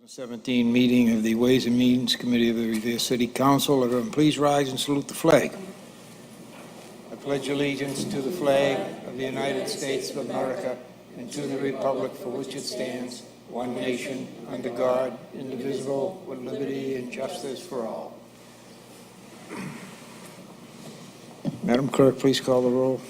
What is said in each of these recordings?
2017 meeting of the Ways and Means Committee of the Revere City Council. Everyone, please rise and salute the flag. I pledge allegiance to the flag of the United States of America and to the republic for which it stands, one nation, under God, indivisible, with liberty and justice for all. Madam Clerk, please call the roll.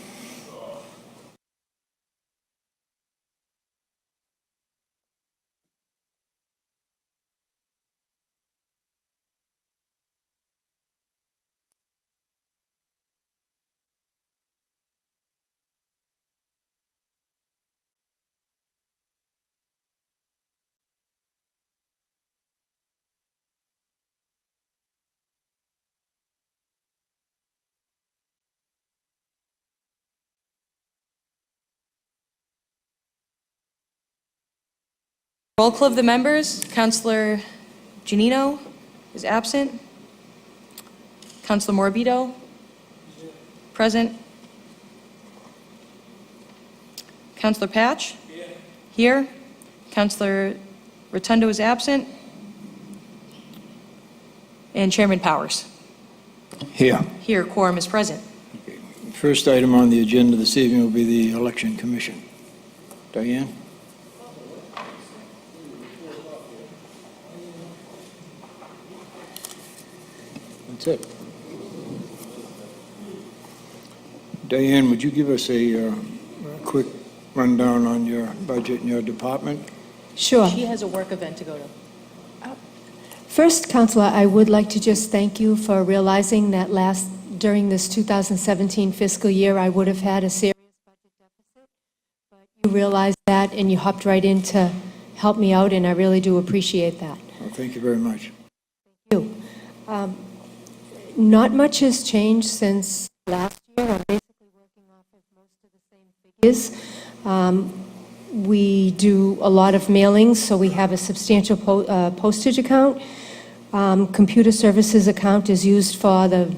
Roll call of the members. Councillor Giannino is absent. Councillor Morabito, present. Councillor Patch, here. Councillor Rotondo is absent. And Chairman Powers. Here. Here, quorum is present. Okay. First item on the agenda this evening will be the Election Commission. Diane? That's it. Diane, would you give us a quick rundown on your budget and your department? Sure. She has a work event to go to. First, Councillor, I would like to just thank you for realizing that during this 2017 fiscal year, I would have had a serious budget deficit, but you realized that and you hopped right in to help me out, and I really do appreciate that. Well, thank you very much. Thank you. Not much has changed since last year. I'm basically working off of most of the same figures. We do a lot of mailings, so we have a substantial postage account. Computer services account is used for the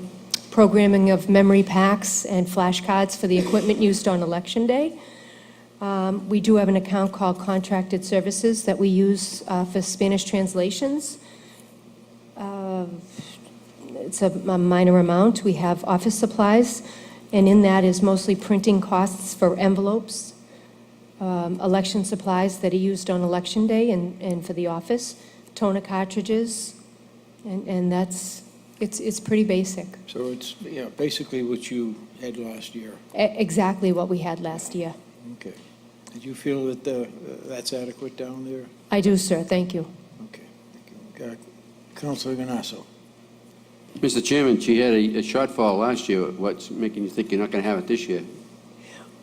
programming of memory packs and flashcards for the equipment used on Election Day. We do have an account called contracted services that we use for Spanish translations. It's a minor amount. We have office supplies, and in that is mostly printing costs for envelopes, election supplies that are used on Election Day and for the office, toner cartridges, and it's pretty basic. So it's basically what you had last year. Exactly what we had last year. Okay. Did you feel that that's adequate down there? I do, sir. Thank you. Okay. Thank you. Councillor Giannino. Mr. Chairman, she had a shortfall last year. What's making you think you're not going to have it this year?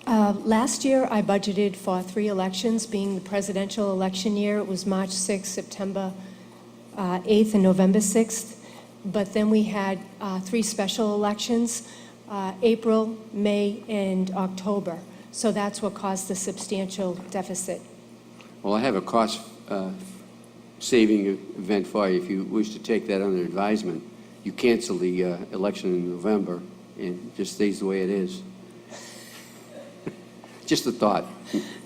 Last year, I budgeted for 3 elections, being the presidential election year. It was March 6th, September 8th, and November 6th. But then we had 3 special elections, April, May, and October. So that's what caused the substantial deficit. Well, I have a cost-saving event for you if you wish to take that under advisement. You cancel the election in November, and it just stays the way it is. Just a thought.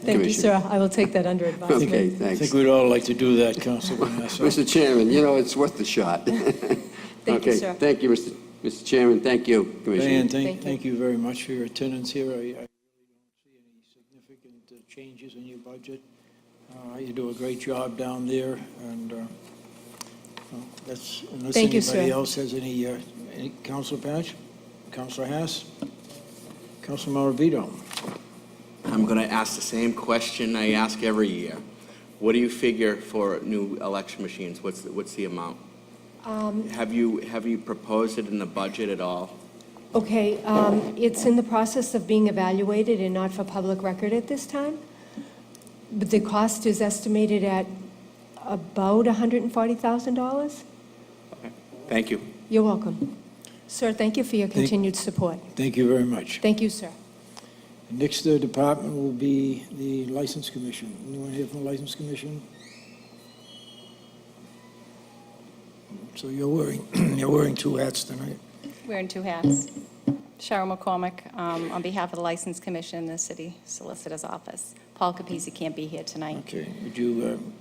Thank you, sir. I will take that under advisement. Okay, thanks. I think we'd all like to do that, Councillor Giannino. Mr. Chairman, it's worth the shot. Thank you, sir. Thank you, Mr. Chairman. Thank you, Commissioner. Diane, thank you very much for your attendance here. I really don't see any significant changes in your budget. You do a great job down there, and that's unless Thank you, anybody sir. else has any Councillor Patch, Councillor Haas, Councillor Morabito. I'm going to ask the same question I ask every year. What do you figure for new election machines? What's the amount? Have you proposed it in the budget at all? Okay, it's in the process of being evaluated and not for public record at this time. But the cost is estimated at about $140,000. Okay. Thank you. You're welcome. Sir, thank you for your continued support. Thank you very much. Thank you, sir. The next department will be the License Commission. Anyone here from the License Commission? So you're wearing 2 hats tonight. Wearing 2 hats. Cheryl McCormick, on behalf of the License Commission in the City Solicitor's Office. Paul Capizzi can't be here tonight. Okay. Would you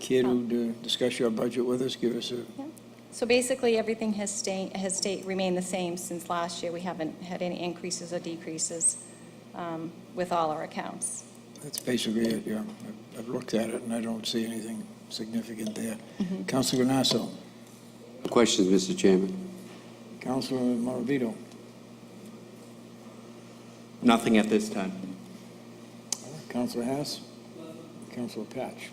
Care to discuss your budget with us? Give us a, So basically, everything has remained the same since last year. We haven't had any increases or decreases with all our accounts. that's basically it, yeah. I've looked at it and I don't see anything significant there. Councillor Nasso. Questions, Mr. Chairman? Councillor Morabito. Nothing at this time. Councillor Haas. Councillor Patch.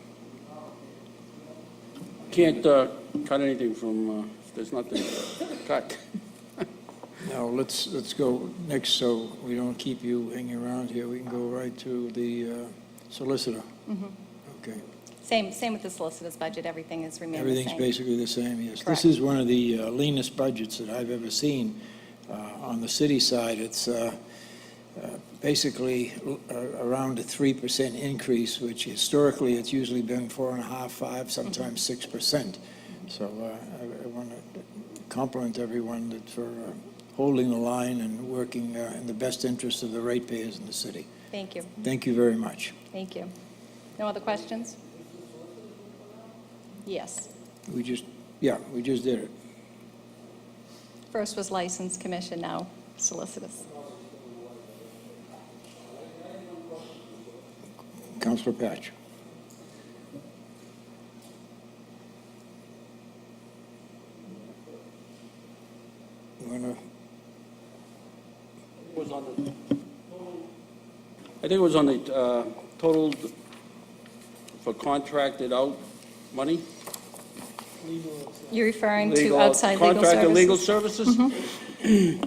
Can't cut anything from, there's nothing to cut. Now, let's go next, so we don't keep you hanging around here. We can go right to the solicitor. Okay. Same with the solicitor's budget. Everything has remained the Everything's same. basically the same, yes. Correct. This is one of the leanest budgets that I've ever seen. On the city side, it's basically around a 3% increase, which historically it's usually been 4.5%, 5%, sometimes 6%. So I want to compliment everyone for holding the line and working in the best interest of the ratepayers in the city. Thank you. Thank you very much. Thank you. No other questions? Yes. We just did it. First was License Commission, now solicitors. Councillor Patch. You wanna- I think it was on the total for contracted out money? You're referring to outside legal Contracted legal services? services?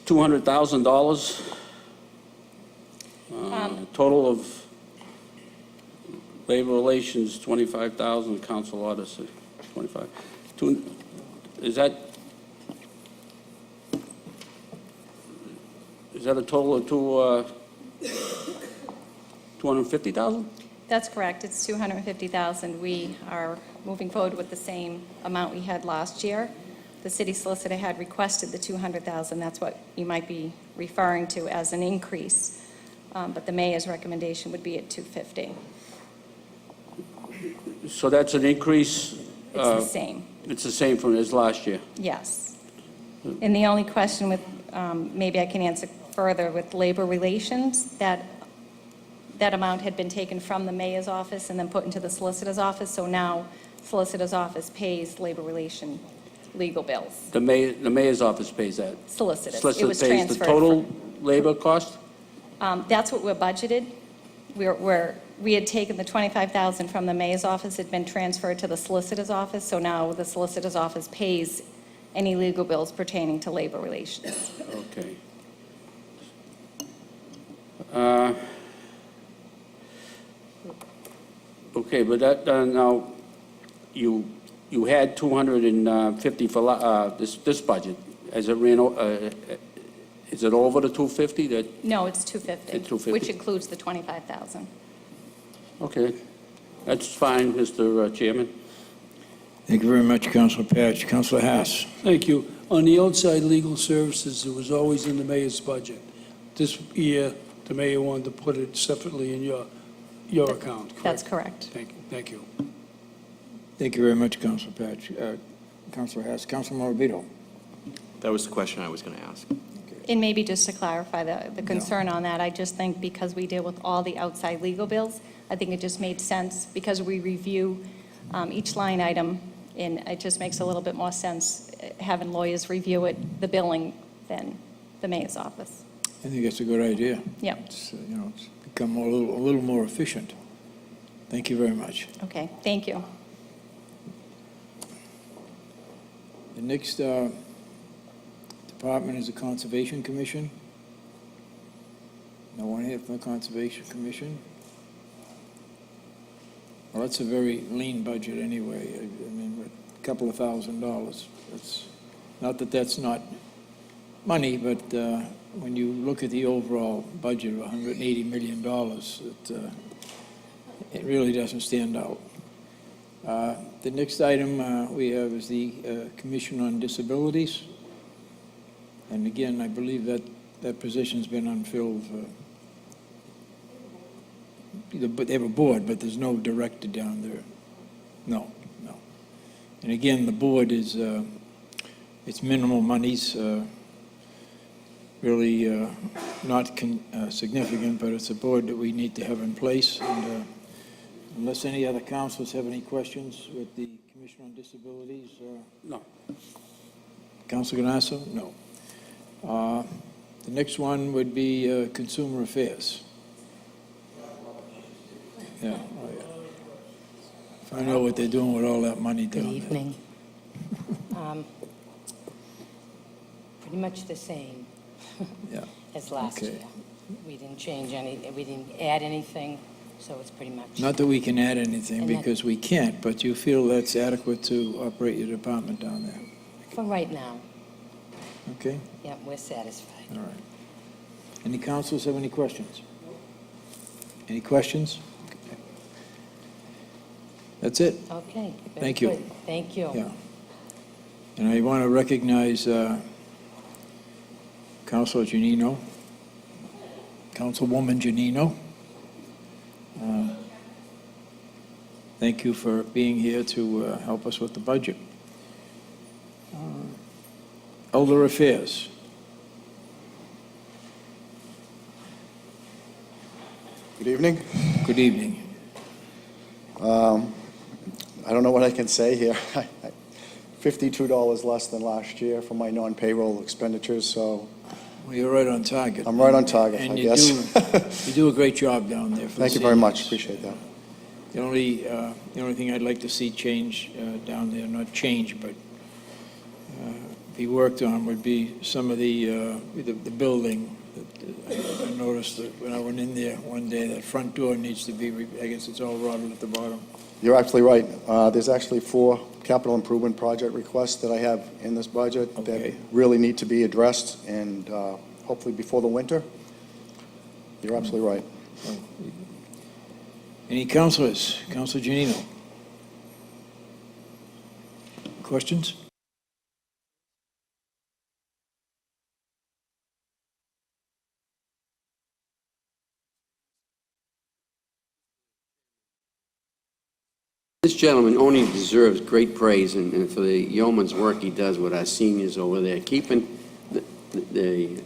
$200,000. Total of labor relations, 25,000, council orders, 25. Is that a total of 250,000? That's correct. It's $250,000. We are moving forward with the same amount we had last year. The city solicitor had requested the $200,000. That's what you might be referring to as an increase. But the mayor's recommendation would be at $250,000. So that's an increase? It's the same. It's the same from as last year? Yes. And the only question with, maybe I can answer further with labor relations, that amount had been taken from the mayor's office and then put into the solicitor's office, so now solicitor's office pays labor relation legal bills. The mayor's office pays that? Solicitors. It Solicitor was pays the transferred total labor cost? That's what we're budgeted. We had taken the $25,000 from the mayor's office, had been transferred to the solicitor's office, so now the solicitor's office pays any legal bills pertaining to labor relations. Okay. Okay, but that, now, you had 250 for this budget. As it ran, is it over the 250 that? No, it's $250,000, It's $250,000. which includes the $25,000. Okay, that's fine, Mr. Chairman. Thank you very much, Councillor Patch. Councillor Haas. Thank you. On the outside legal services, it was always in the mayor's budget. This year, the mayor wanted to put it separately in your account, correct? That's correct. Thank you. Thank you very much, Councillor Patch. Councillor Haas. Councillor Morabito. That was the question I was going to ask. And maybe just to clarify the concern on that, I just think because we deal with all the outside legal bills, I think it just made sense because we review each line item, and it just makes a little bit more sense having lawyers review it, the billing, than the mayor's office. I think that's a good idea. Yeah. It's, it's become a little more efficient. Thank you very much. Okay, thank you. The next department is the Conservation Commission. No one here from the Conservation Commission? Well, that's a very lean budget anyway. I mean, with a couple of $1,000. It's not that that's not money, but when you look at the overall budget of $180 million, it really doesn't stand out. The next item we have is the Commission on Disabilities. And again, I believe that position's been unfilled for they have a board, but there's no director down there. No, no. And again, the board is, it's minimal monies, really not significant, but it's a board that we need to have in place. And unless any other councilors have any questions with the Commission on Disabilities? No. Councilor Ganassa? No. The next one would be Consumer Affairs. Yeah, oh yeah. Find out what they're doing with all that money down Good there. evening. Pretty much the same Yeah. as last Okay. year. We didn't change we didn't add anything, so it's pretty much. Not that we can add anything, And that- because we can't, but you feel that's adequate to operate your department down there, For right now, okay? yeah, we're satisfied. All right. Any councilors have any questions? Any questions? Okay. That's it? Okay. very Thank you. good. Thank you. Yeah. And I want to recognize Councilor Giannino, Councilwoman Giannino. Thank you for being here to help us with the budget. Elder Affairs. Good evening. Good evening. I don't know what I can say here. $52 less than last year for my non-payroll expenditures, so Well, you're right on target. I'm right on target, And I you guess. you do a great job down there for the Thank you very much, seniors. appreciate that. The only thing I'd like to see change down there, not change, but be worked on, would be some of the building. I noticed that when I went in there one day, that front door needs to be, I guess it's all rotted at the bottom. You're absolutely right. There's actually 4 capital improvement project requests that I have in this budget that Okay. really need to be addressed, and hopefully before the winter. You're absolutely right. Any councilors? Councilor Giannino? Questions? This gentleman only deserves great praise and for the yeoman's work he does with our seniors over there, keeping the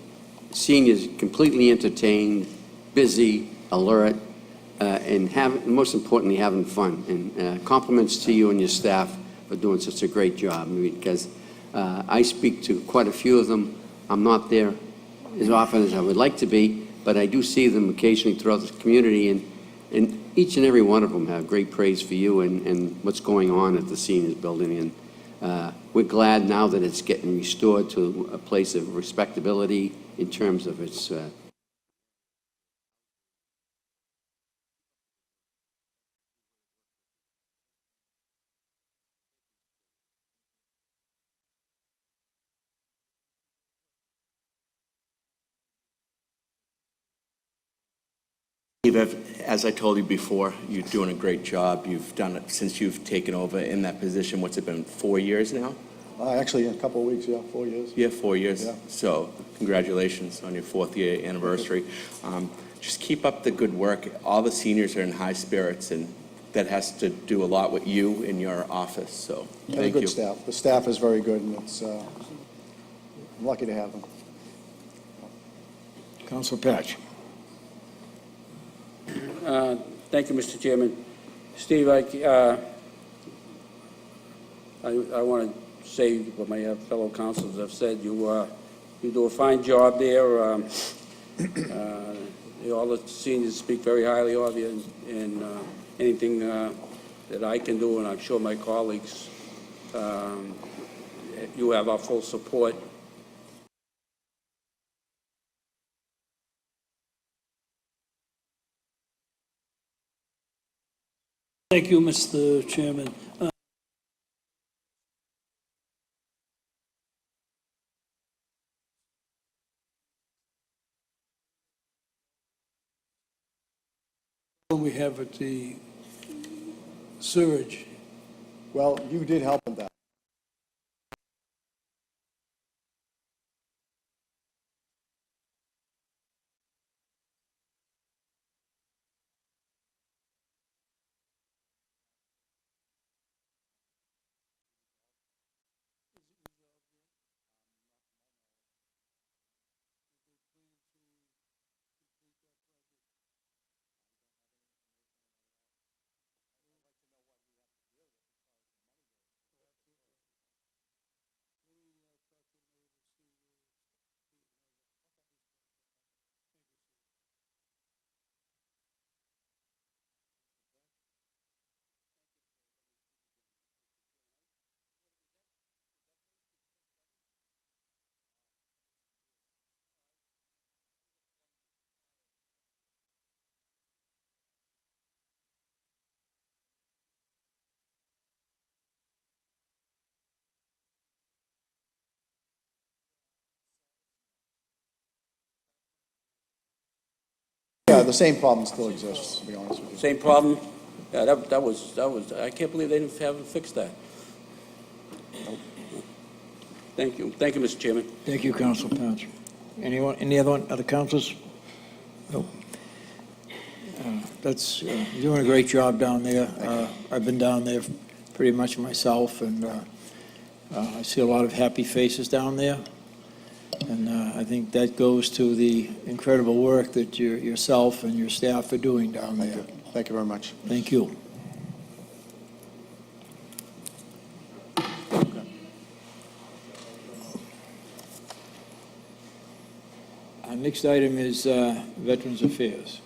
seniors completely entertained, busy, alert, and most importantly, having fun. And compliments to you and your staff for doing such a great job, because I speak to quite a few of them. I'm not there as often as I would like to be, but I do see them occasionally throughout the community, and each and every one of them have great praise for you and what's going on at the seniors building. And we're glad now that it's getting restored to a place of respectability in terms of its Steve, as I told you before, you're doing a great job. You've done it since you've taken over in that position. What's it been, 4 years now? Actually, in a couple of weeks, 4 years. Yeah, 4 years. Yeah. So congratulations on your 4th year anniversary. Just keep up the good work. All the seniors are in high spirits, and that has to do a lot with you in your office. So And a thank good you. staff. The staff is very good, and it's, I'm lucky to have them. Councilor Patch? Thank you, Mr. Chairman. Steve, I want to say what my fellow councilors have said. You do a fine job there. All the seniors speak very highly of you, and anything that I can do, and I'm sure my colleagues, you have our full support. Thank you, Mr. Chairman. We have at the surge. Well, you did help with that. Yeah, the same problem still exists, to be honest with you. Same problem? Yeah, that was, I can't believe they haven't fixed that. Thank you, Mr. Chairman. Thank you, Councilor Patch. Anyone, any other councilors? No. You're doing a great job down there. I've been down there pretty much myself, and I see a lot of happy faces down there. And I think that goes to the incredible work that yourself and your staff are doing down there. Thank you very much. Thank you. Our next item is Veterans Affairs.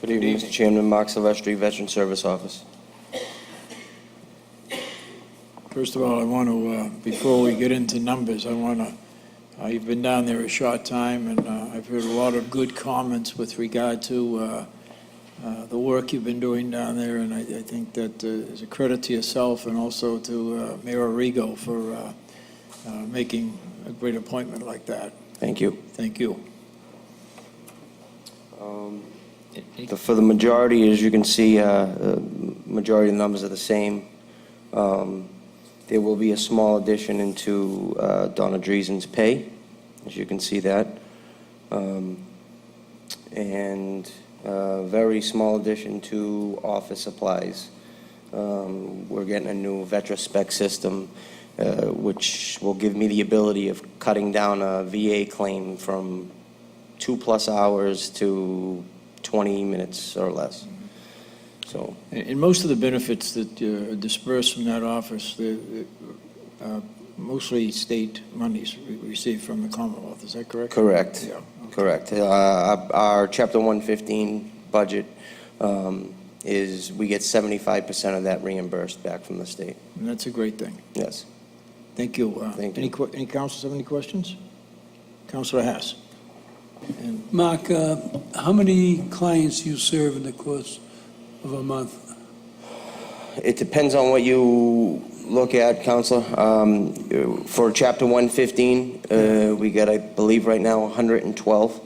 Good evening, Mr. Chairman. Mark Silvestri, Veteran Service Office. First of all, I want to, before we get into numbers, I want to, you've been down there a short time, and I've heard a lot of good comments with regard to the work you've been doing down there, and I think that is a credit to yourself and also to Mayor Arrigo for making a great appointment like that. Thank you. Thank you. For the majority, as you can see, majority of the numbers are the same. There will be a small addition into Donna Dreesen's pay, as you can see that. And a very small addition to office supplies. We're getting a new VetraSpec system, which will give me the ability of cutting down a VA claim from 2+ hours to 20 minutes or less. So, And most of the benefits that are dispersed from that office, they're mostly state monies received from the Commonwealth. Is that correct? correct. Yeah. Correct. Our Chapter 115 budget is we get 75% of that reimbursed back from the state. And that's a great thing. Yes. Thank you. Thank you. Any councilors have any questions? Councilor Haas. And Mark, how many clients do you serve in the course of a month? It depends on what you look at, Councilor. For Chapter 115, we got, I believe right now, 112.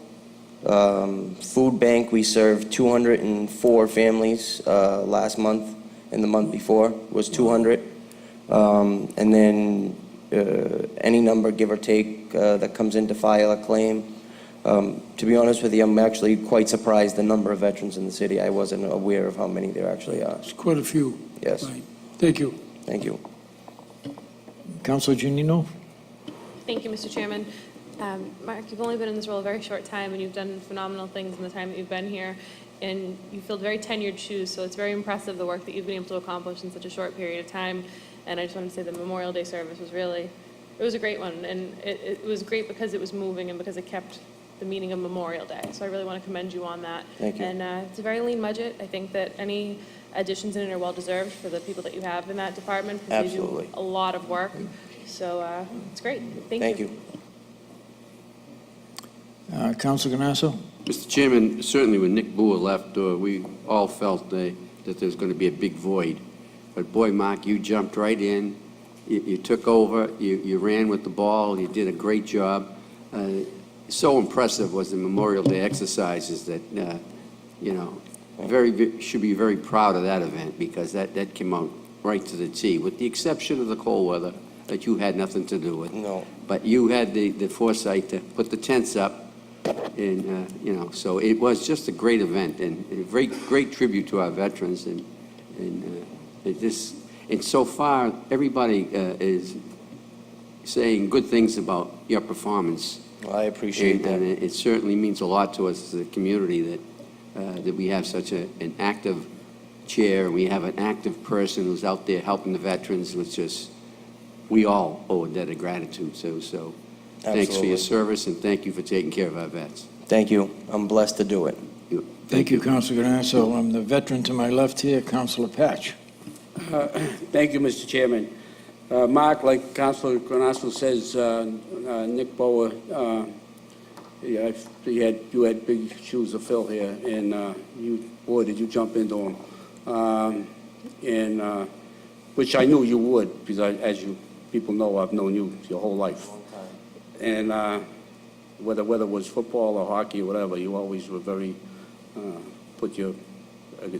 Food bank, we served 204 families last month, and the month before was 200. And then any number, give or take, that comes in to file a claim. To be honest with you, I'm actually quite surprised the number of veterans in the city. I wasn't aware of how many there actually are. It's quite a few. Yes. Right. Thank you. Thank you. Councilor Giannino. Thank you, Mr. Chairman. Mark, you've only been in this role a very short time, and you've done phenomenal things in the time that you've been here, and you filled very tenured shoes, so it's very impressive the work that you've been able to accomplish in such a short period of time. And I just want to say the Memorial Day service was really, it was a great one, and it was great because it was moving and because it kept the meaning of Memorial Day. So I really want to commend you on that. Thank you. And it's a very lean budget. I think that any additions in it are well deserved for the people that you have in that department, because they Absolutely. do a lot of work. So it's great. Thank you. Councilor Ganasso. Mr. Chairman, certainly when Nick Boer left, we all felt that there was going to be a big void. But boy, Mark, you jumped right in. You took over. You ran with the ball. You did a great job. So impressive was the Memorial Day exercises that, should be very proud of that event, because that came out right to the T, with the exception of the cold weather that you had nothing to do with. No. But you had the foresight to put the tents up, and, so it was just a great event and a great tribute to our veterans. And so far, everybody is saying good things about your performance. Well, I appreciate that. And it certainly means a lot to us as a community that we have such an active chair, we have an active person who's out there helping the veterans, which is, we all owe a debt of gratitude. So thanks for your service, and thank you for taking care of our vets. Thank you. I'm blessed to do it. Thank you, Councilor Ganasso. I'm the veteran to my left here, Councilor Patch. Thank you, Mr. Chairman. Mark, like Councilor Granasso says, Nick Boer, you had big shoes to fill here, and boy, did you jump into them. which I knew you would, because as you people know, I've known you your whole life. And whether it was football or hockey or whatever, you always were very,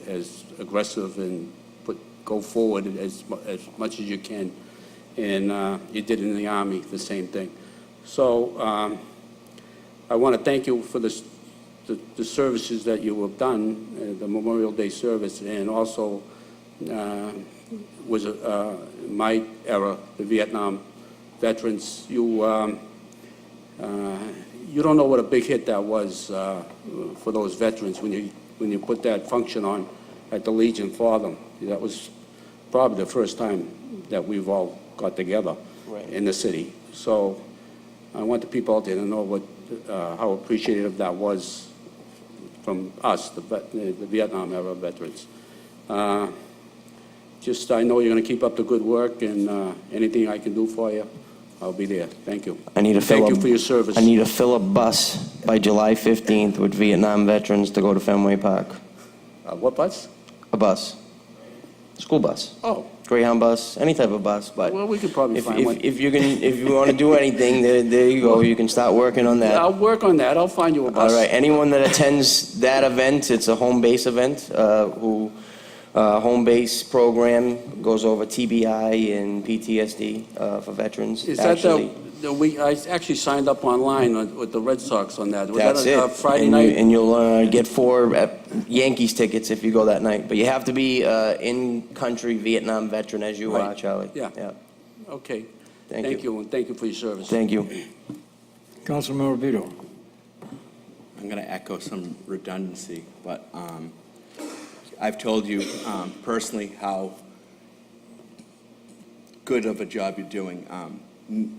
as aggressive and go forward as much as you can. And you did in the Army the same thing. So I want to thank you for the services that you have done, the Memorial Day service, and also was my era, the Vietnam veterans. You don't know what a big hit that was for those veterans when you put that function on at the Legion for them. That was probably the first time that we've all got together in the city. So I want the people out there to know how appreciative that was from us, the Vietnam era veterans. I know you're going to keep up the good work, and anything I can do for you, I'll be there. Thank you. Thank you for your service. I need to fill a bus by July 15th with Vietnam veterans to go to Fenway Park. What bus? A bus. School bus. Oh. Greyhound bus, any type of bus, but Well, we could probably find one. if you want to do anything, there you go. You can start working on that. I'll work on that. I'll find you a bus. All right. Anyone that attends that event, it's a home base event. Home base program goes over TBI and PTSD for veterans. Is that I actually signed up online with the Red Sox on that. Was That's that a it. Friday night? And you'll get 4 Yankees tickets if you go that night. But you have to be in-country Vietnam veteran as you are, Charlie. Yeah. Okay. Thank you, and thank you for your service. Thank you. Councillor Morabito. I'm going to echo some redundancy, but I've told you personally how good of a job you're doing.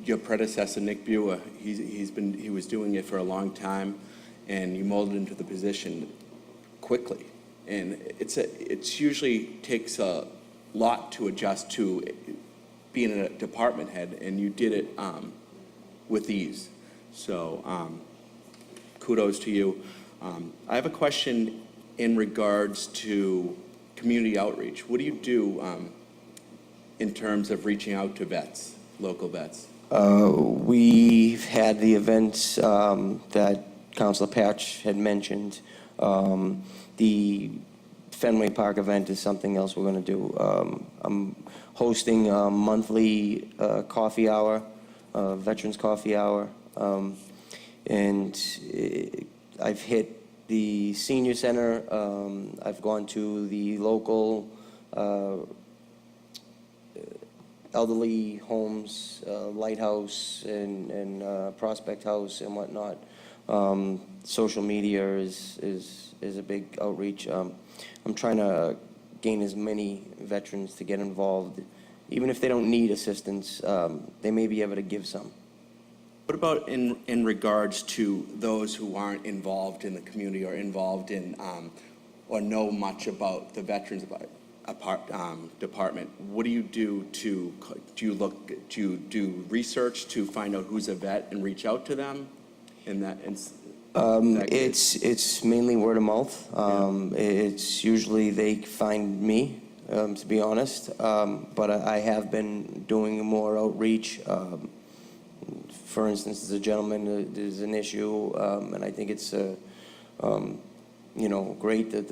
Your predecessor, Nick Buer, he was doing it for a long time, and you molded into the position quickly. And it's usually takes a lot to adjust to being a department head, and you did it with ease. So kudos to you. I have a question in regards to community outreach. What do you do in terms of reaching out to vets, local vets? We've had the events that Councillor Patch had mentioned. The Fenway Park event is something else we're going to do. I'm hosting a monthly coffee hour, Veterans Coffee Hour, and I've hit the senior center. I've gone to the local elderly homes, Lighthouse and Prospect House and whatnot. Social media is a big outreach. I'm trying to gain as many veterans to get involved. Even if they don't need assistance, they may be able to give some. What about in regards to those who aren't involved in the community or involved in or know much about the Veterans Department? What do you do do you do research to find out who's a vet and reach out to them? It's mainly word of mouth. It's usually they find me, to be honest. But I have been doing more outreach. For instance, there's a gentleman, there's an issue, and I think it's great that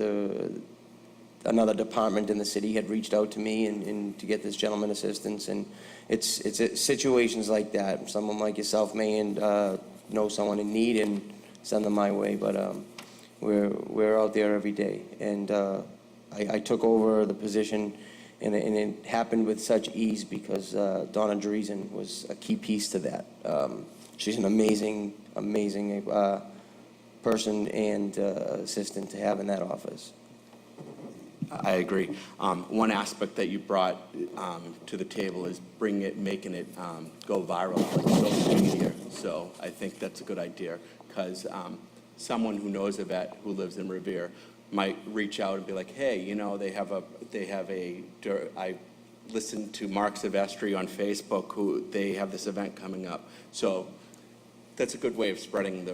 another department in the city had reached out to me and to get this gentleman assistance. And it's situations like that. Someone like yourself may know someone in need and send them my way. But we're out there every day. And I took over the position, and it happened with such ease because Donna Dreesen was a key piece to that. She's an amazing person and assistant to have in that office. I agree. One aspect that you brought to the table is making it go viral, like social media. So I think that's a good idea because someone who knows a vet who lives in Revere might reach out and be like, hey, I listened to Mark Silvestri on Facebook they have this event coming up. So that's a good way of spreading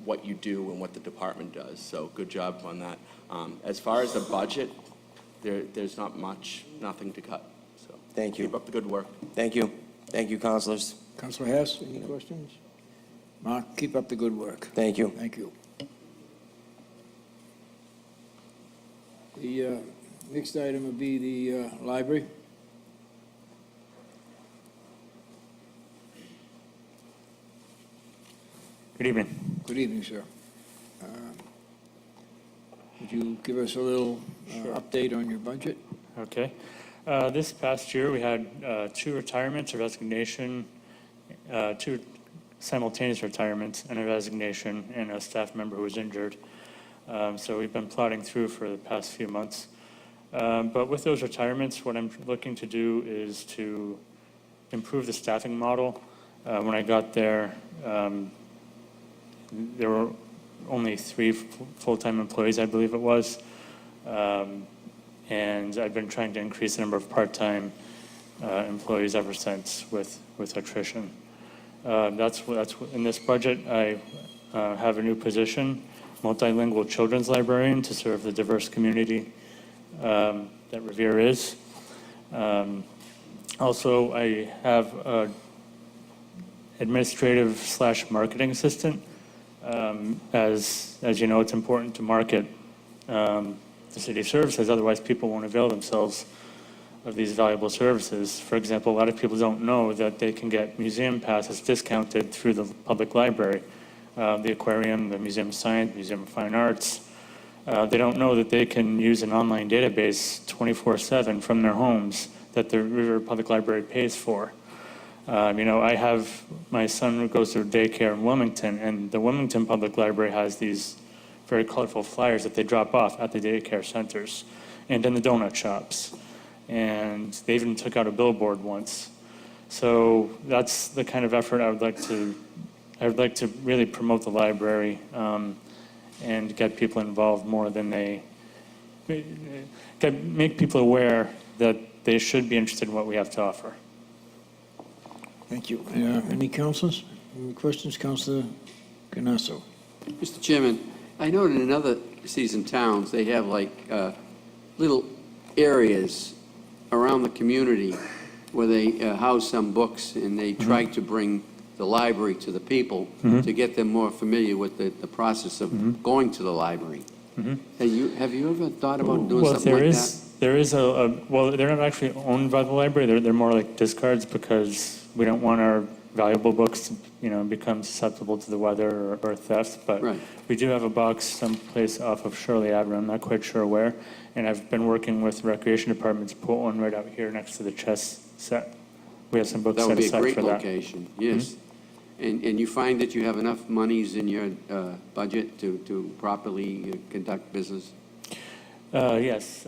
what you do and what the department does. So good job on that. As far as the budget, there's not much, nothing to cut. So Thank you. keep up the good work. Thank you. Thank you, councilors. Councillor Hess, any questions? Mark, keep up the good work. Thank you. Thank you. The next item would be the library. Good evening. Good evening, sir. Would you give us a little update on your budget? Okay. This past year, we had 2 retirements, a resignation, 2 simultaneous retirements, and a resignation, and a staff member who was injured. So we've been plodding through for the past few months. But with those retirements, what I'm looking to do is to improve the staffing model. When I got there, there were only 3 full-time employees, I believe it was. And I've been trying to increase the number of part-time employees ever since with attrition. That's in this budget. I have a new position, multilingual children's librarian, to serve the diverse community that Revere is. Also, I have an administrative/marketing assistant. As you know, it's important to market the city services, otherwise people won't avail themselves of these valuable services. For example, a lot of people don't know that they can get museum passes discounted through the public library, the aquarium, the Museum of Science, Museum of Fine Arts. They don't know that they can use an online database 24/7 from their homes that the Revere Public Library pays for. I have my son who goes to daycare in Wilmington, and the Wilmington Public Library has these very colorful flyers that they drop off at the daycare centers and in the donut shops. And they even took out a billboard once. So that's the kind of effort I would like to really promote the library and get people involved more than make people aware that they should be interested in what we have to offer. Thank you. Any councilors? Any questions? Councillor Giannino. Mr. Chairman, I know in other cities and towns, they have like little areas around the community where they house some books, and they try to bring the library to the people to get them more familiar with the process of going to the library. Have you ever thought about doing something like that? There is well, they're not actually owned by the library. They're more like discards because we don't want our valuable books to, become susceptible to the weather or theft. But we do have a box someplace off of Shirley Avenue. I'm not quite sure where. And I've been working with the recreation department to put one right out here next to the chess set. We have some books set aside for that. That would be a great location, yes. And you find that you have enough monies in your budget to properly conduct business? Yes.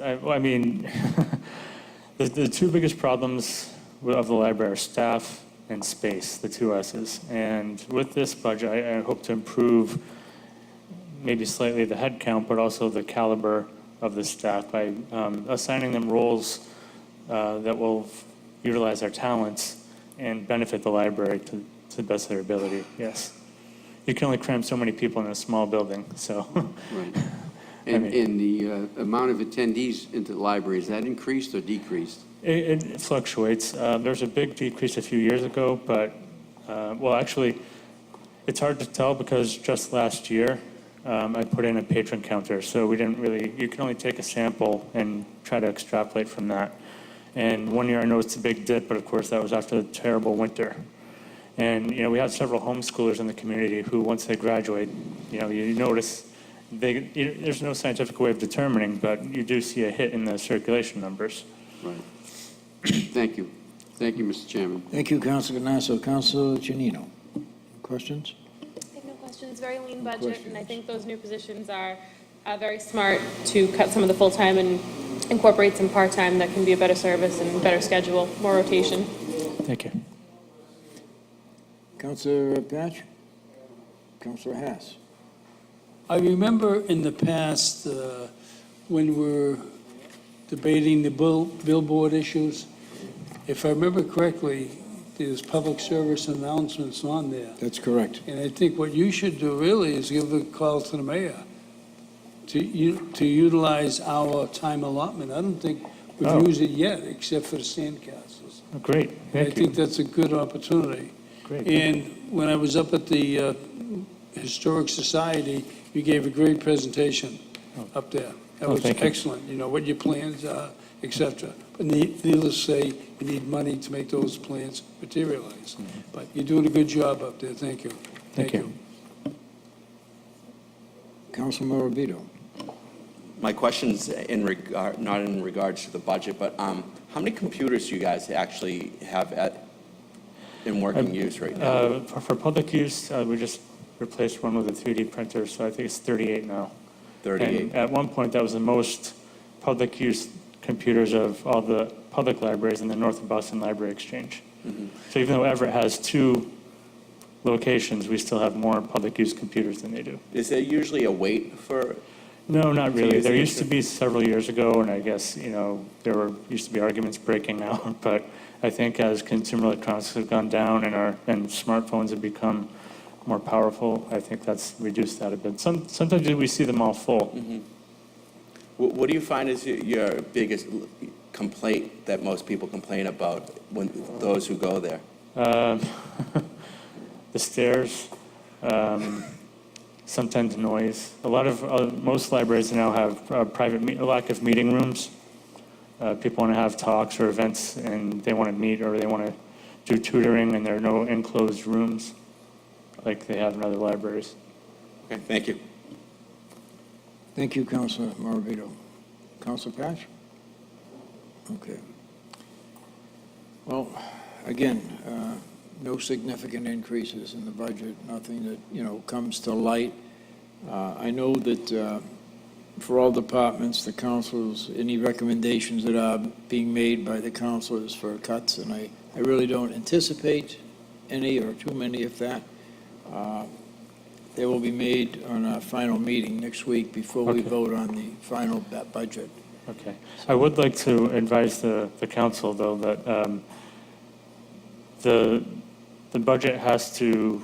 The 2 biggest problems of the library are staff and space, the 2 S's. And with this budget, I hope to improve maybe slightly the head count, but also the caliber of the staff by assigning them roles that will utilize their talents and benefit the library to the best of their ability, yes. You can only cram so many people in a small building, so. Right. And the amount of attendees into the library, is that increased or decreased? It fluctuates. There's a big decrease a few years ago, but, actually, it's hard to tell because just last year, I put in a patron counter, so we didn't really, you can only take a sample and try to extrapolate from that. And one year I noticed a big dip, but of course that was after the terrible winter. And, we have several homeschoolers in the community who, once they graduate, you notice there's no scientific way of determining, but you do see a hit in the circulation numbers. Right. Thank you. Thank you, Mr. Chairman. Thank you, Councillor Giannino. Councillor Giannino. Questions? I have no questions. Very lean budget, and I think those new positions are very smart to cut some of the full-time and incorporate some part-time that can be a better service and better schedule, more rotation. Thank you. Councillor Patch? Councillor Hess? I remember in the past, when we're debating the billboard issues, if I remember correctly, there's public service announcements on there. That's correct. And I think what you should do really is give a call to the mayor to utilize our time allotment. I don't think Oh. we've used it yet, except for the sandcastles. Oh, great, And I thank you. think that's a good opportunity. Great. And when I was up at the Historic Society, you gave a great presentation up there. That Oh, was thank you. excellent, you know, what your plans are, et cetera. But needless to say, you need money to make those plans materialize. But you're doing a good job up there, thank you. Thank you. Councilor Morabito. My question's not in regards to the budget, but how many computers do you guys actually have in working use right now? For public use, we just replaced one with a 3D printer, so I think it's 38 now. 38. And at one point, that was the most public use computers of all the public libraries in the North of Boston Library Exchange. So even though Everett has 2 locations, we still have more public use computers than they do. Is there usually a wait for? No, not really. use There the used to be several years ago, and I guess, used to be arguments breaking out, but I think as consumer electronics have gone down and smartphones have become more powerful, I think that's reduced that a bit. Sometimes we see them all full. What do you find is your biggest complaint that most people complain about when those who go there? The stairs, sometimes noise. Most libraries now have a lack of meeting rooms. People want to have talks or events, and they want to meet, or they want to do tutoring, and there are no enclosed rooms like they have in other libraries. Okay, thank you. Thank you, Councilor Morabito. Councilor Patch? Okay. Well, again, no significant increases in the budget, nothing that, comes to light. I know that for all departments, the councils, any recommendations that are being made by the councilors for cuts, and I really don't anticipate any or too many, if that. They will be made on our final meeting next week before we Okay. vote on the final budget. Okay. I would like to advise the council, though, that the budget has to,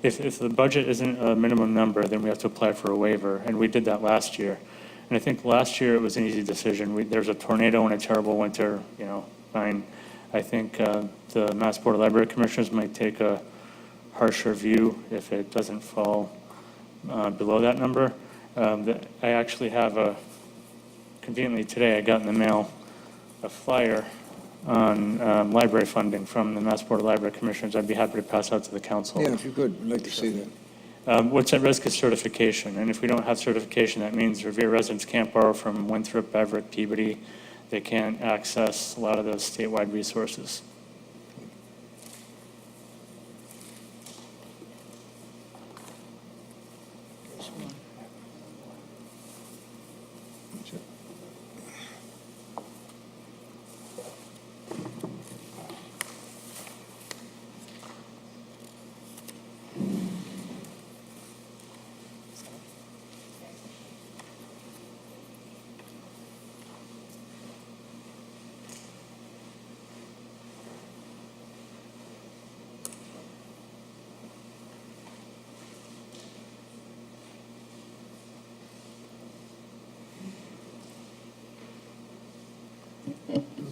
if the budget isn't a minimum number, then we have to apply for a waiver, and we did that last year. And I think last year it was an easy decision. There was a tornado and a terrible winter, fine. I think the Mass Board of Library Commissioners might take a harsher view if it doesn't fall below that number. I actually have conveniently today, I got in the mail a flyer on library funding from the Mass Board of Library Commissioners. I'd be happy to pass out to the council. Yeah, if you could, I'd like to see that. What's at risk is certification, and if we don't have certification, that means Revere residents can't borrow from Winthrop, Everett, Peabody. They can't access a lot of those statewide resources.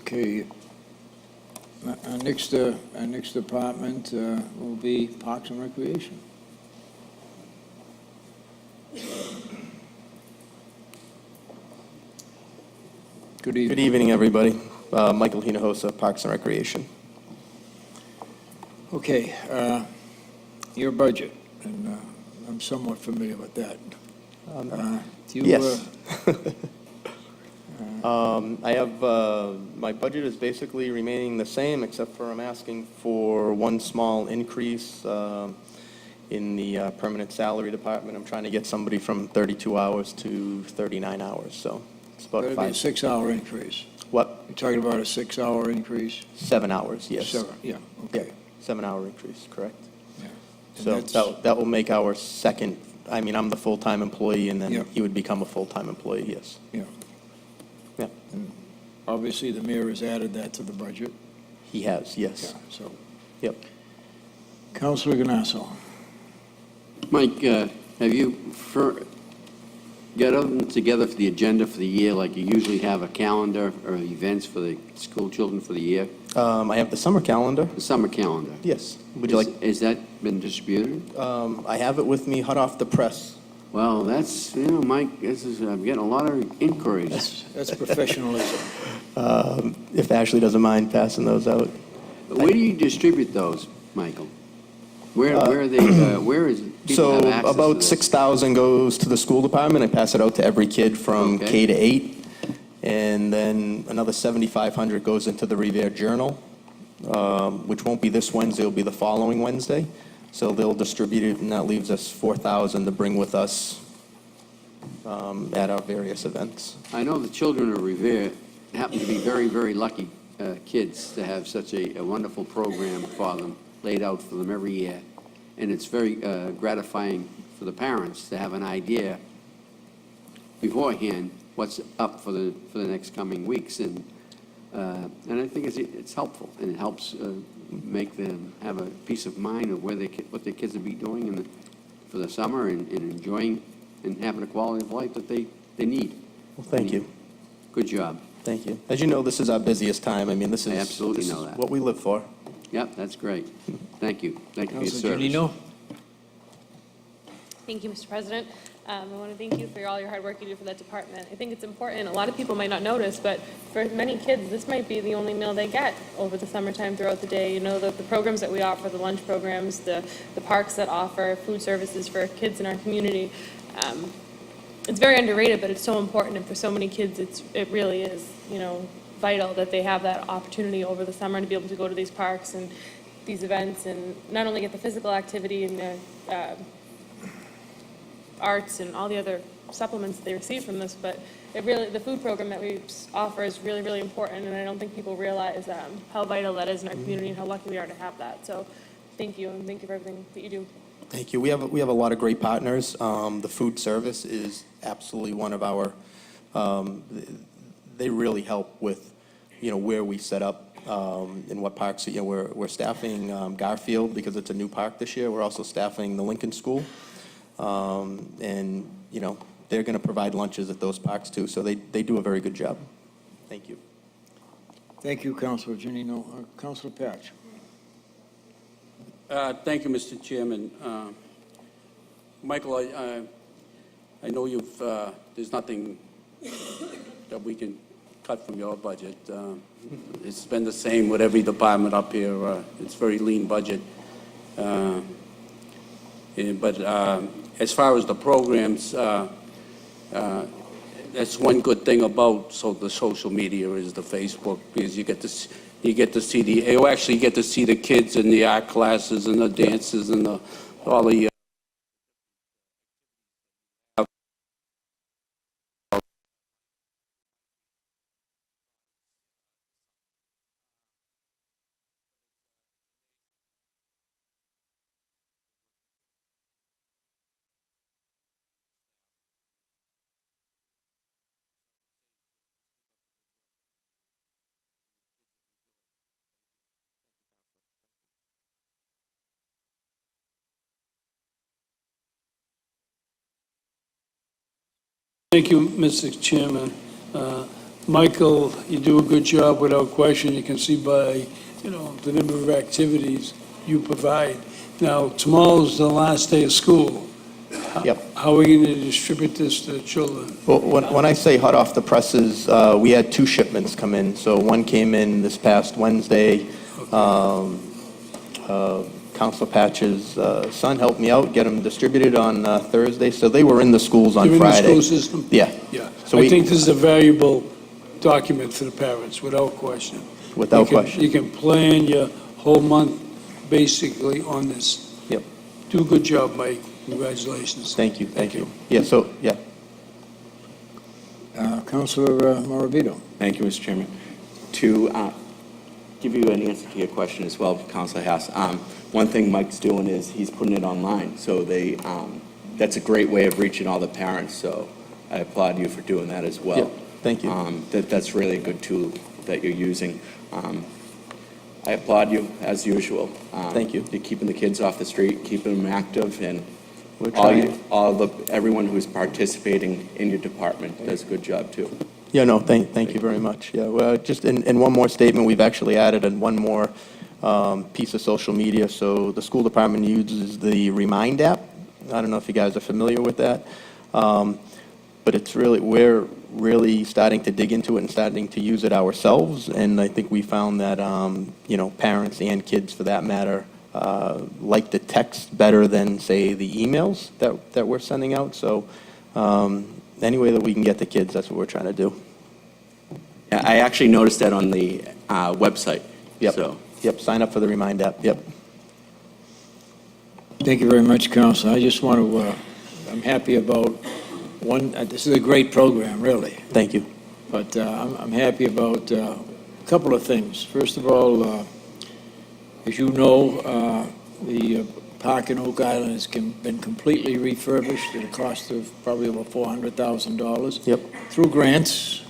Okay. Our next department will be Parks and Recreation. Good evening. Good evening, everybody. Michael Hinojosa, Parks and Recreation. Okay, your budget, and I'm somewhat familiar with that. Do you, Yes. I have, my budget is basically remaining the same, except for I'm asking for one small increase in the permanent salary department. I'm trying to get somebody from 32 hours to 39 hours, so it's about that'd be a 5. 6-hour increase. What? You're talking about a 6-hour increase? 7 hours, yes. 7, yeah, okay. 7-hour increase, correct. Yeah. And So that's- that will make our second, I'm the full-time employee, and Yeah. then he would become a full-time employee, yes. Yeah. Yeah. And obviously, the mayor has added that to the budget. He has, yes. Yeah, so. Yep. Councilor Giannino. Mike, have you, get them together for the agenda for the year, like you usually have a calendar or events for the school children for the year? I have the summer calendar. The summer calendar. Yes. Would you like? Has that been distributed? I have it with me, hot off the press. Well, that's, Mike, I'm getting a lot of inquiries. That's professionalism. If Ashley doesn't mind passing those out. Where do you distribute those, Michael? Where are they, where is people So have access to about this? 6,000 goes to the school department. I pass it out to every kid from Okay. K to 8. And then another 7,500 goes into the Revere Journal, which won't be this Wednesday, it'll be the following Wednesday. So they'll distribute it, and that leaves us 4,000 to bring with us at our various events. I know the children of Revere happen to be very, very lucky kids to have such a wonderful program for them, laid out for them every year. And it's very gratifying for the parents to have an idea beforehand what's up for the next coming weeks. And I think it's helpful, and it helps make them have a peace of mind of what their kids will be doing for the summer and enjoying and having a quality of life that they need. Well, thank you. Good job. Thank you. As you know, this is our busiest time. I mean, this is I absolutely this know is that. what we live for. Yep, that's great. Thank you. Thank you for your Councillor service. Giannino? Thank you, Mr. President. I want to thank you for all your hard work you do for that department. I think it's important. A lot of people might not notice, but for many kids, this might be the only meal they get over the summertime throughout the day. You know, the programs that we offer, the lunch programs, the parks that offer food services for kids in our community. It's very underrated, but it's so important, and for so many kids, it really is, vital that they have that opportunity over the summer to be able to go to these parks and these events, and not only get the physical activity and the arts and all the other supplements that they receive from this, but the food program that we offer is really, really important, and I don't think people realize how vital that is in our community and how lucky we are to have that. So thank you, and thank you for everything that you do. Thank you. We have a lot of great partners. The food service is absolutely one of our, they really help with, where we set up in what parks. We're staffing Garfield because it's a new park this year. We're also staffing the Lincoln School. And, they're going to provide lunches at those parks too. So they do a very good job. Thank you. Thank you, Councillor Giannino. Councillor Patch? Thank you, Mr. Chairman. Michael, I know there's nothing that we can cut from your budget. It's been the same with every department up here. It's a very lean budget. But as far as the programs, that's one good thing about the social media is the Facebook, because you get to see you actually get to see the kids in the art classes and the dances and all the Thank you, Mr. Chairman. Michael, you do a good job without question. You can see by, the number of activities you provide. Now, tomorrow's the last day of school. Yep. How are we going to distribute this to the children? Well, when I say hot off the presses, we had 2 shipments come in. So one came in this past Wednesday. Councillor Patch's son helped me out, get them distributed on Thursday. So they were in the schools on You're in the Friday. school system? Yeah. Yeah. So I think this is a valuable document for the parents, without question. Without question. You can plan your whole month basically on this. Yep. Do a good job, Mike. Congratulations. Thank you. Thank you. Yeah. So yeah. Councillor Morabito? Thank you, Mr. Chairman. To give you an answer to your question as well, Councillor House, one thing Mike's doing is he's putting it online. So that's a great way of reaching all the parents. So I applaud you for doing that as well. Yep. Thank you. That's really a good tool that you're using. I applaud you, as usual. Thank you. You're keeping the kids off the street, keeping them active, and We're trying. Everyone who's participating in your department does a good job, too. Yeah, no, thank you very much. Yeah, well, just in one more statement, we've actually added one more piece of social media. So the school department uses the Remind app. I don't know if you guys are familiar with that. But we're really starting to dig into it and starting to use it ourselves. And I think we found that, parents and kids, for that matter, like the text better than, say, the emails that we're sending out. So any way that we can get the kids, that's what we're trying to do. Yeah, I actually noticed that on the website. Yep. So. Yep. Sign up for the Remind app. Yep. Thank you very much, Councillor. I just want to, I'm happy about this is a great program, really. Thank you. But I'm happy about a couple of things. First of all, as you know, the park in Oak Island has been completely refurbished at a cost of probably over $400,000. Yep. Through grants.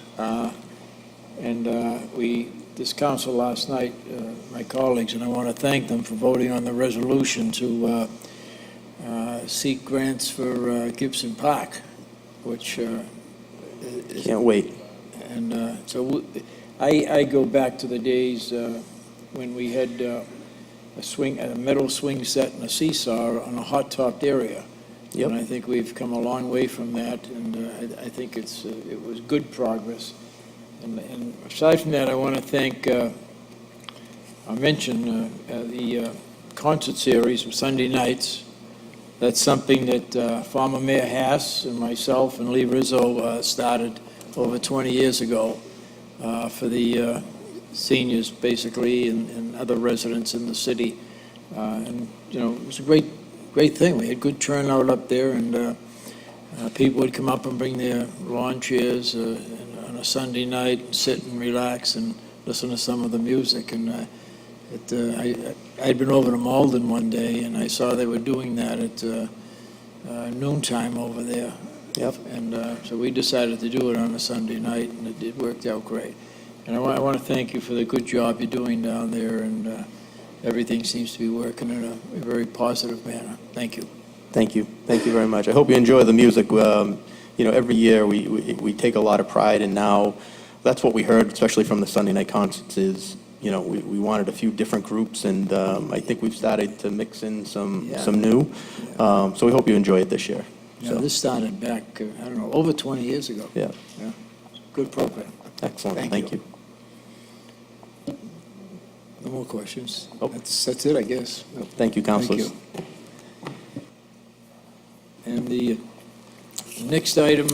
This council last night, my colleagues, and I want to thank them for voting on the resolution to seek grants for Gibson Park, which Can't wait. and so I go back to the days when we had a metal swing set and a seesaw on a hot-topped area. Yep. And I think we've come a long way from that, and I think it was good progress. And aside from that, I want to thank, mention the concert series of Sunday nights. That's something that former Mayor Hass and myself and Lee Rizzo started over 20 years ago for the seniors, basically, and other residents in the city. And, it was a great thing. We had good turnout up there, and people would come up and bring their lawn chairs on a Sunday night and sit and relax and listen to some of the music. And I'd been over to Malden one day, and I saw they were doing that at noontime over there. Yep. And so we decided to do it on a Sunday night, and it worked out great. And I want to thank you for the good job you're doing down there, and everything seems to be working in a very positive manner. Thank you. Thank you. Thank you very much. I hope you enjoy the music. Every year we take a lot of pride, and now that's what we heard, especially from the Sunday night concerts, is, we wanted a few different groups, and I think we've started to mix in some new. So we hope you enjoy it this year. Yeah, this started back, over 20 years ago. Yeah. Good program. Excellent. Thank you. No more questions. Oh. That's it, I guess. Thank you, Councillors. Thank you. And the next item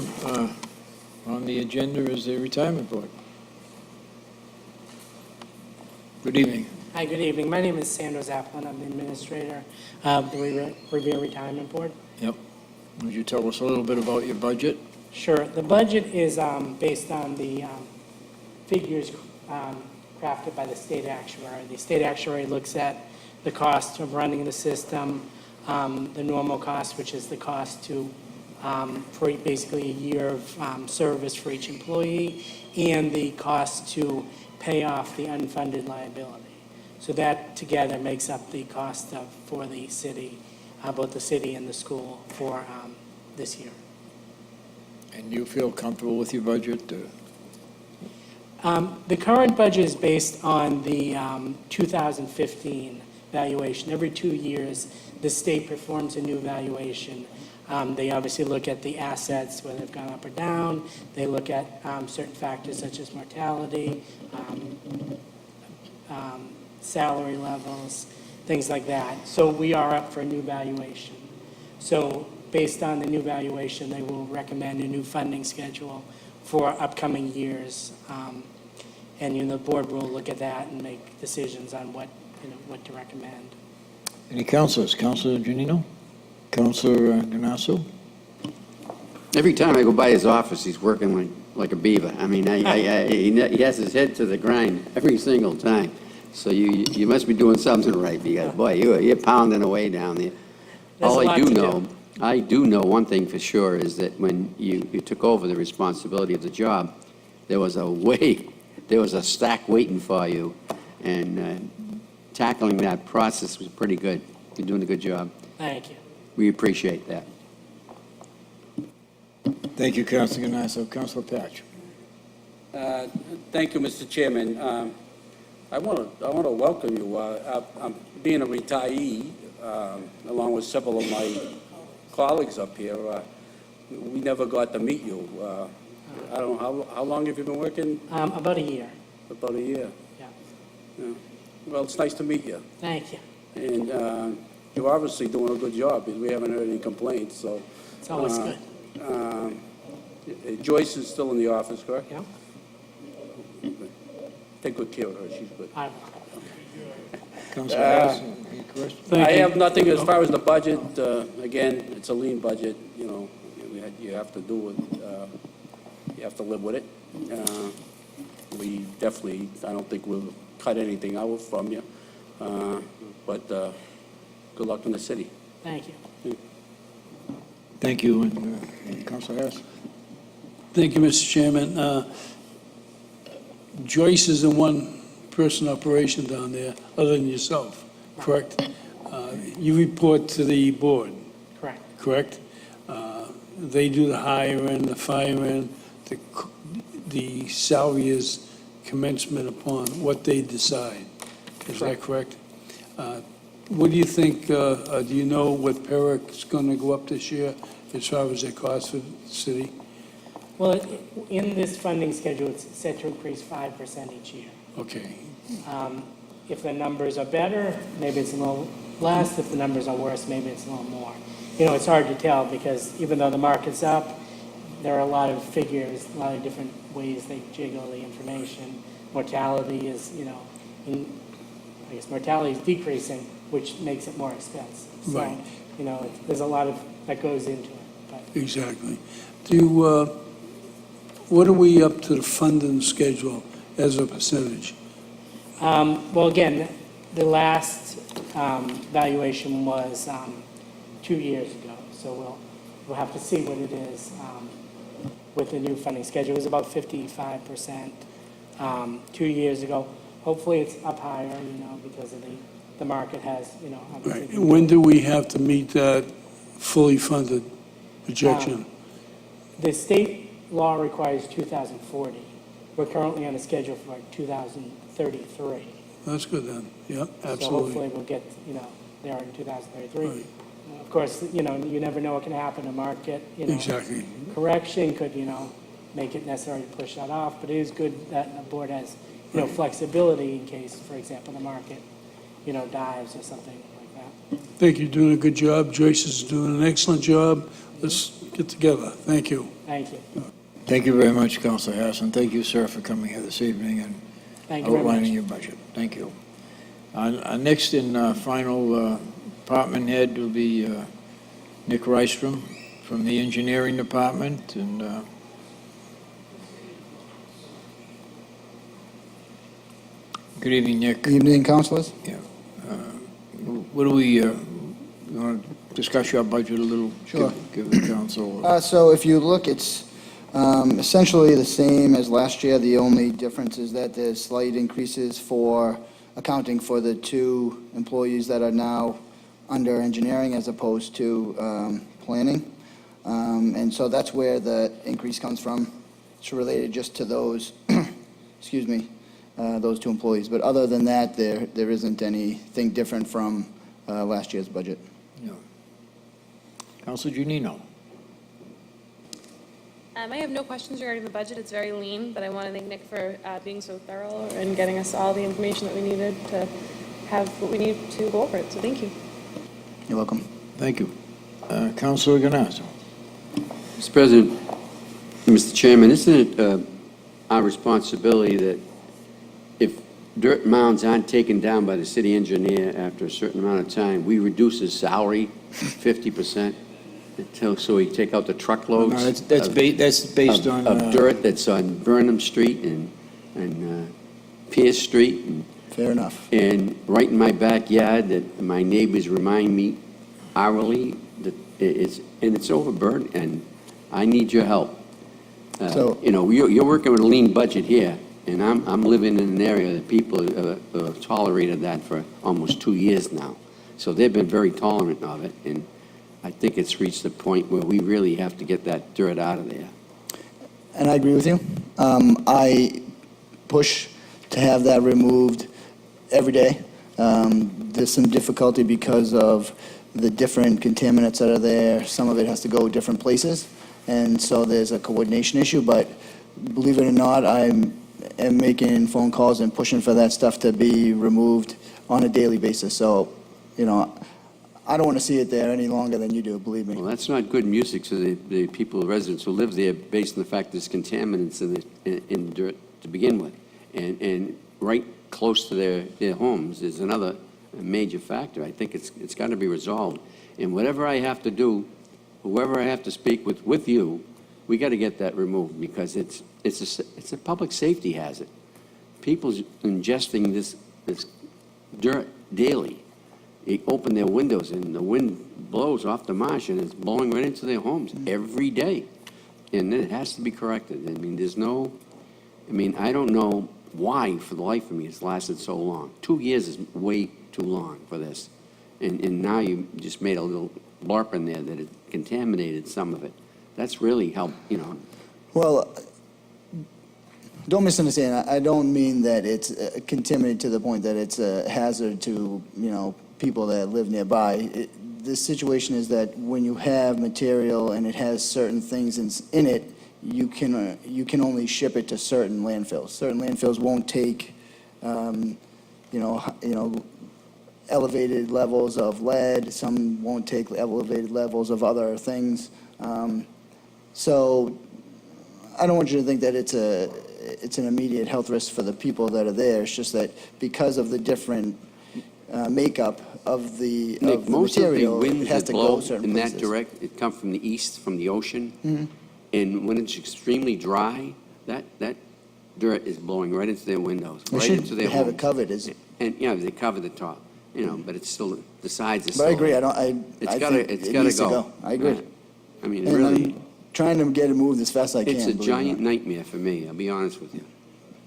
on the agenda is the retirement board. Good evening. Hi, good evening. My name is Sandro Zaplin. I'm the administrator of the Revere Retirement Board. Yep. Would you tell us a little bit about your budget? Sure. The budget is based on the figures crafted by the state actuary. The state actuary looks at the cost of running the system, the normal cost, which is the cost for basically a year of service for each employee, and the cost to pay off the unfunded liability. So that together makes up the cost for the city, both the city and the school for this year. And you feel comfortable with your budget? The current budget is based on the 2015 valuation. Every 2 years, the state performs a new valuation. They obviously look at the assets, whether they've gone up or down. They look at certain factors such as mortality, salary levels, things like that. So we are up for a new valuation. So based on the new valuation, they will recommend a new funding schedule for upcoming years. And the board will look at that and make decisions on what to recommend. Any councilors? Councillor Giannino? Councillor Ganasso? Every time I go by his office, he's working like a beaver. I mean, he has his head to the grind every single time. So you must be doing something right, because, boy, you're pounding away down there. There's All a I lot do to know, do. I do know one thing for sure, is that when you took over the responsibility of the job, there was a stack waiting for you, and tackling that process was pretty good. You're doing a good job. Thank you. We appreciate that. Thank you, Councilor Giannino. Councilor Patch. Thank you, Mr. Chairman. I want to welcome you. I'm being a retiree, along with several of my colleagues up here. We never got to meet you. I don't know, how long have you been working? About a year. About a year. Yeah. Yeah. Well, it's nice to meet you. Thank you. And you're obviously doing a good job, because we haven't heard any complaints, so. It's always good. Joyce is still in the office, correct? Yeah. Take good care of her, she's good. I- Councilor Harrison, any questions? I have nothing as far as the budget. Again, it's a lean budget, you know, you have to do it, you have to live with it. We definitely, I don't think we'll cut anything out from you, but good luck in the city. Thank you. Thank you, and Councilor Harrison. Thank you, Mr. Chairman. Joyce is a one-person operation down there, other than yourself, correct? You report to the board, Correct. correct? They do the hiring, the firing, the salary is commencement upon what they decide. Is that correct? What do you think, do you know what PERIC's going to go up this year as far as their cost for the city? Well, in this funding schedule, it's set to increase 5% each year. Okay, If the numbers are better, maybe it's a little less. If the numbers are worse, maybe it's a little more. You know, it's hard to tell, because even though the market's up, there are a lot of figures, a lot of different ways they jiggle the information. Mortality is, you know, I guess mortality is decreasing, which makes it more expensive. So, Right. you know, there's a lot of that goes into it. But exactly. What are we up to the funding schedule as a percentage? Well, again, the last valuation was 2 years ago, so we'll have to see what it is with the new funding schedule. It was about 55% 2 years ago. Hopefully, it's up higher, you know, because of the market has, you know, obviously. Right. When do we have to meet that fully funded projection? The state law requires 2040. We're currently on a schedule for 2033. That's good then, yeah, So absolutely. hopefully we'll get, you know, there in 2033. Right. Of course, you know, you never know what can happen in a market, you know. Exactly. Correction could, you know, make it necessary to push that off, but it is good that the board has, you know, flexibility in case, for example, the market, you know, dives or something like that. Thank you, doing a good job. Joyce is doing an excellent job. Let's get together. Thank you. Thank you. Thank you very much, Councilor Harrison. Thank you, sir, for coming here this evening and Thank you very much. outlining your budget. Thank you. Our next and final department head will be Nick Rystrom from the Engineering Department. And good evening, Nick. Good evening, councilors. Yeah. What do we, you want to discuss your budget a little? Sure. Give the council. So if you look, it's essentially the same as last year. The only difference is that there's slight increases for accounting for the 2 employees that are now under engineering as opposed to planning. And so that's where the increase comes from. It's related just to those, excuse me, those 2 employees. But other than that, there isn't anything different from last year's budget. No. Councilor Giannino. I have no questions regarding the budget. It's very lean, but I want to thank Nick for being so thorough and getting us all the information that we needed to have what we need to go over it. So thank you. You're welcome. Thank you. Councilor Giannino. Mr. President, Mr. Chairman, isn't it our responsibility that if dirt mounds aren't taken down by the city engineer after a certain amount of time, we reduce his salary 50% so he take out the truckloads? No, that's based on of dirt that's on Burnham Street and Pierce Street. And, fair enough. And right in my backyard, that my neighbors remind me hourly that it's overburdened, and I need your help. So- you know, you're working with a lean budget here, and I'm living in an area that people have tolerated that for almost 2 years now. So they've been very tolerant of it, and I think it's reached the point where we really have to get that dirt out of there. And I agree with you. I push to have that removed every day. There's some difficulty because of the different contaminants that are there. Some of it has to go different places, and so there's a coordination issue, but believe it or not, I am making phone calls and pushing for that stuff to be removed on a daily basis. So, you know, I don't want to see it there any longer than you do, believe me. Well, that's not good music to the people, the residents who live there, based on the fact there's contaminants in dirt to begin with. And right close to their homes is another major factor. I think it's got to be resolved. And whatever I have to do, whoever I have to speak with you, we got to get that removed, because it's a public safety hazard. People's ingesting this dirt daily. They open their windows and the wind blows off the marsh and it's blowing right into their homes every day. And it has to be corrected. I mean, I don't know why, for the life of me, it's lasted so long. 2 years is way too long for this. And now you just made a little blarp in there that it contaminated some of it. That's really helped, you know. Well, don't misunderstand. I don't mean that it's contaminated to the point that it's a hazard to, you know, people that live nearby. The situation is that when you have material and it has certain things in it, you can only ship it to certain landfills. Certain landfills won't take, elevated levels of lead. Some won't take elevated levels of other things. So I don't want you to think that it's an immediate health risk for the people that are there. It's just that because of the different makeup of the Nick, most material, of the winds it has that to blow go certain in places. that direct, it comes from the east, from the ocean. Mhm. And when it's extremely dry, that dirt is blowing right into their windows, They right should into their have homes. it covered. And, you know, they cover the top, you know, but it's still, the sides are But still. I agree. It's I gotta, think it's it gotta needs to go. I agree. Right. I mean, And really, I'm trying to get it moved as fast as I can. it's a believe it or giant not. nightmare for me, I'll be honest with you.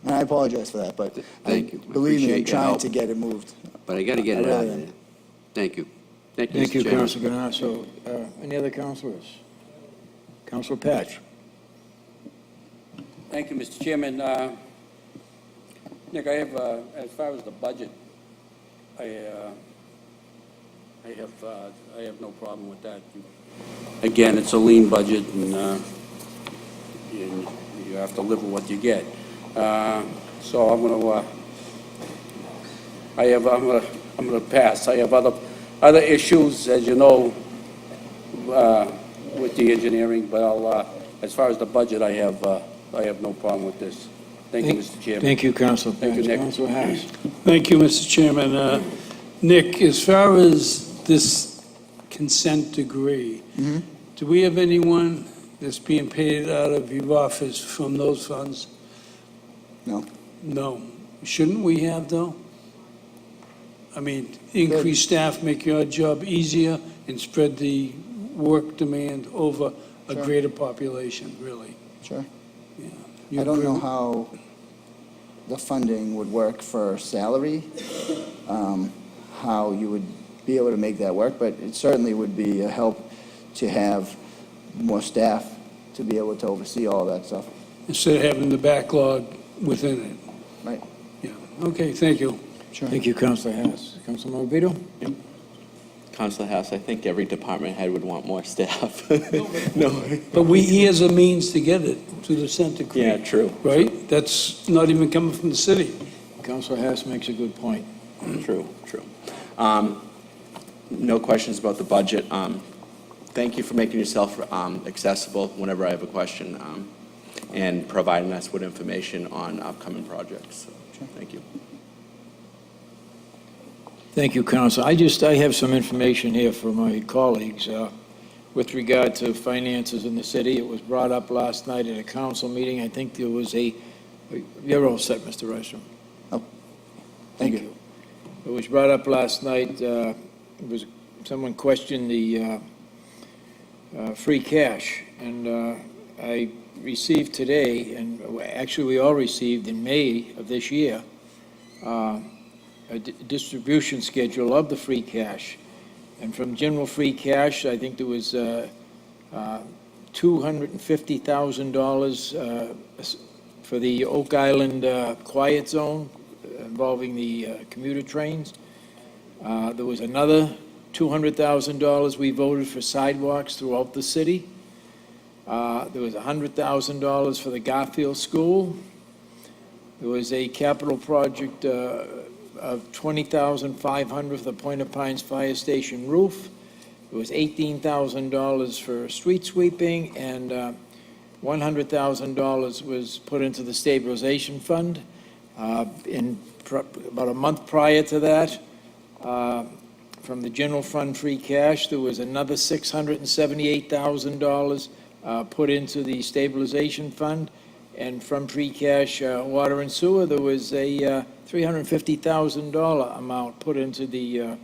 And I apologize for that, but Thank you. I believe me, I'm appreciate your trying help. to get it moved. But I gotta get I it out really of am. there. Thank you. Thank you, Thank Mr. you, Chairman. Councilor Ganasso. Any other councilors? Councilor Patch. Thank you, Mr. Chairman. Nick, I have, as far as the budget, I have no problem with that. Again, it's a lean budget, and you have to live with what you get. So I'm gonna pass. I have other issues, as you know, with the engineering, but as far as the budget, I have no problem with this. Thank you, Mr. Chairman. Thank you, Councilor Thank you, Patch. Nick. Councilor Harris. Thank you, Mr. Chairman. Nick, as far as this consent decree, do we have anyone that's being paid out of your office from those funds? No. No. Shouldn't we have, though? I mean, increase staff, make your job easier, and spread the work demand over a Sure. greater population, really. Sure. You I don't agree know with- how the funding would work for salary, how you would be able to make that work, but it certainly would be a help to have more staff to be able to oversee all that stuff. Instead of having the backlog within it. Right. Yeah, okay, thank you. Sure. Thank you, Councilor Harris. Councilor Morabito? Councilor House, I think every department head would want more staff. No. But he has a means to get it through the consent decree. Yeah, true. Right? That's not even coming from the city. Councilor Harris makes a good point. True. No questions about the budget. Thank you for making yourself accessible whenever I have a question, and providing us with information on upcoming projects. So, thank you. Thank you, Council. I have some information here for my colleagues with regard to finances in the city. It was brought up last night at a council meeting. I think there was you're all set, Mr. Rystrom. Oh, thank you. It was brought up last night. Someone questioned the free cash, and I received today, and actually we all received in May of this year, a distribution schedule of the free cash. And from general free cash, I think there was $250,000 for the Oak Island Quiet Zone involving the commuter trains. There was another $200,000 we voted for sidewalks throughout the city. There was $100,000 for the Garfield School. There was a capital project of $20,500 for the Point of Pines Fire Station roof. There was $18,000 for street sweeping, and $100,000 was put into the stabilization fund. About a month prior to that, from the general fund free cash, there was another $678,000 put into the stabilization fund. And from free cash water and sewer, there was a $350,000 amount put into the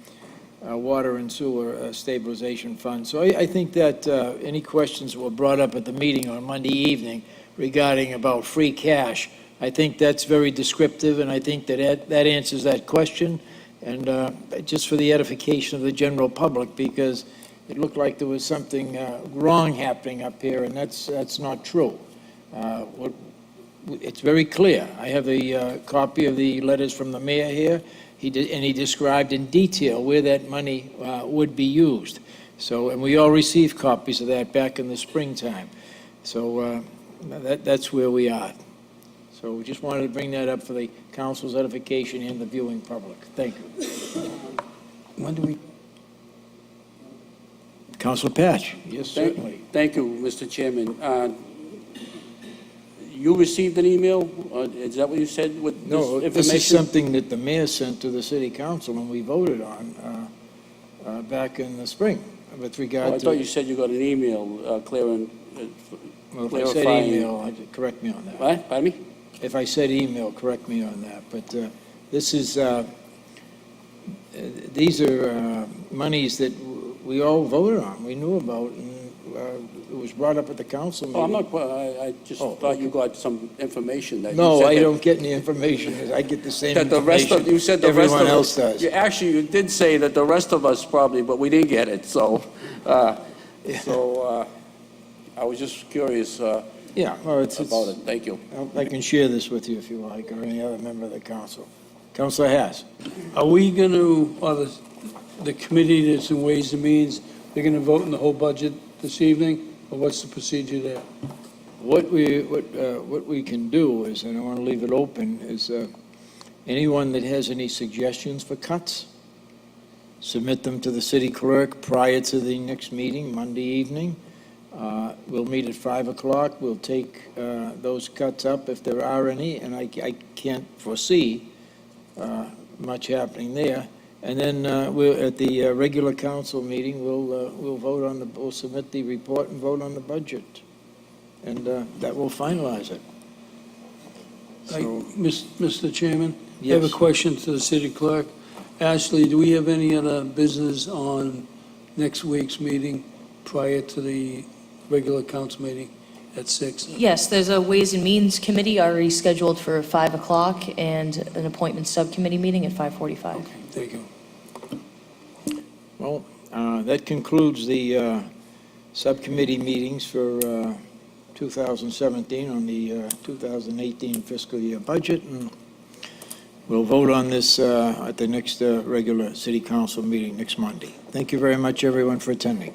water and sewer stabilization fund. So I think that any questions that were brought up at the meeting on Monday evening regarding about free cash, I think that's very descriptive, and I think that that answers that question. And just for the edification of the general public, because it looked like there was something wrong happening up here, and that's not true. It's very clear. I have a copy of the letters from the mayor here. He described in detail where that money would be used. So, and we all received copies of that back in the springtime. So that's where we are. So we just wanted to bring that up for the council's edification and the viewing public. Thank you. When do we? Councilor Patch. Yes, certainly. Thank you, Mr. Chairman. You received an email? Is that what you said with this No, information? this is something that the mayor sent to the city council and we voted on back in the spring with regard I to... thought you said you got an email Well, if I said clarifying... email, correct me on that. What? Pardon me? If I said email, correct me on that. But this is, these are monies that we all voted on, we knew about, and it was brought up at the council meeting. Oh, I'm not, I just thought you got some information that you No, said I that- don't get any information. I get the same that the rest information of, you said the rest of everyone else does. Actually, you did say that the rest of us probably, but we didn't get it, so, I was just curious Yeah, well, it's about it. Thank you. I can share this with you if you like, or any other member of the council. Councilor Haas. Are we going to, or the committee that's in Ways and Means, they're going to vote in the whole budget this evening, or what's the procedure there? What we can do is, and I want to leave it open, is anyone that has any suggestions for cuts, submit them to the city clerk prior to the next meeting, Monday evening. We'll meet at 5 o'clock. We'll take those cuts up if there are any, and I can't foresee much happening there. And then we'll, at the regular council meeting, we'll vote on we'll submit the report and vote on the budget, and that will finalize it. So, Mr. Chairman? I have a Yes. question to the city clerk. Ashley, do we have any other business on next week's meeting prior to the regular council meeting at 6? Yes, there's a Ways and Means Committee already scheduled for 5 o'clock and an appointment subcommittee meeting at 5:45. Okay, thank you. well, that concludes the subcommittee meetings for 2017 on the 2018 fiscal year budget, and we'll vote on this at the next regular city council meeting next Monday. Thank you very much, everyone, for attending.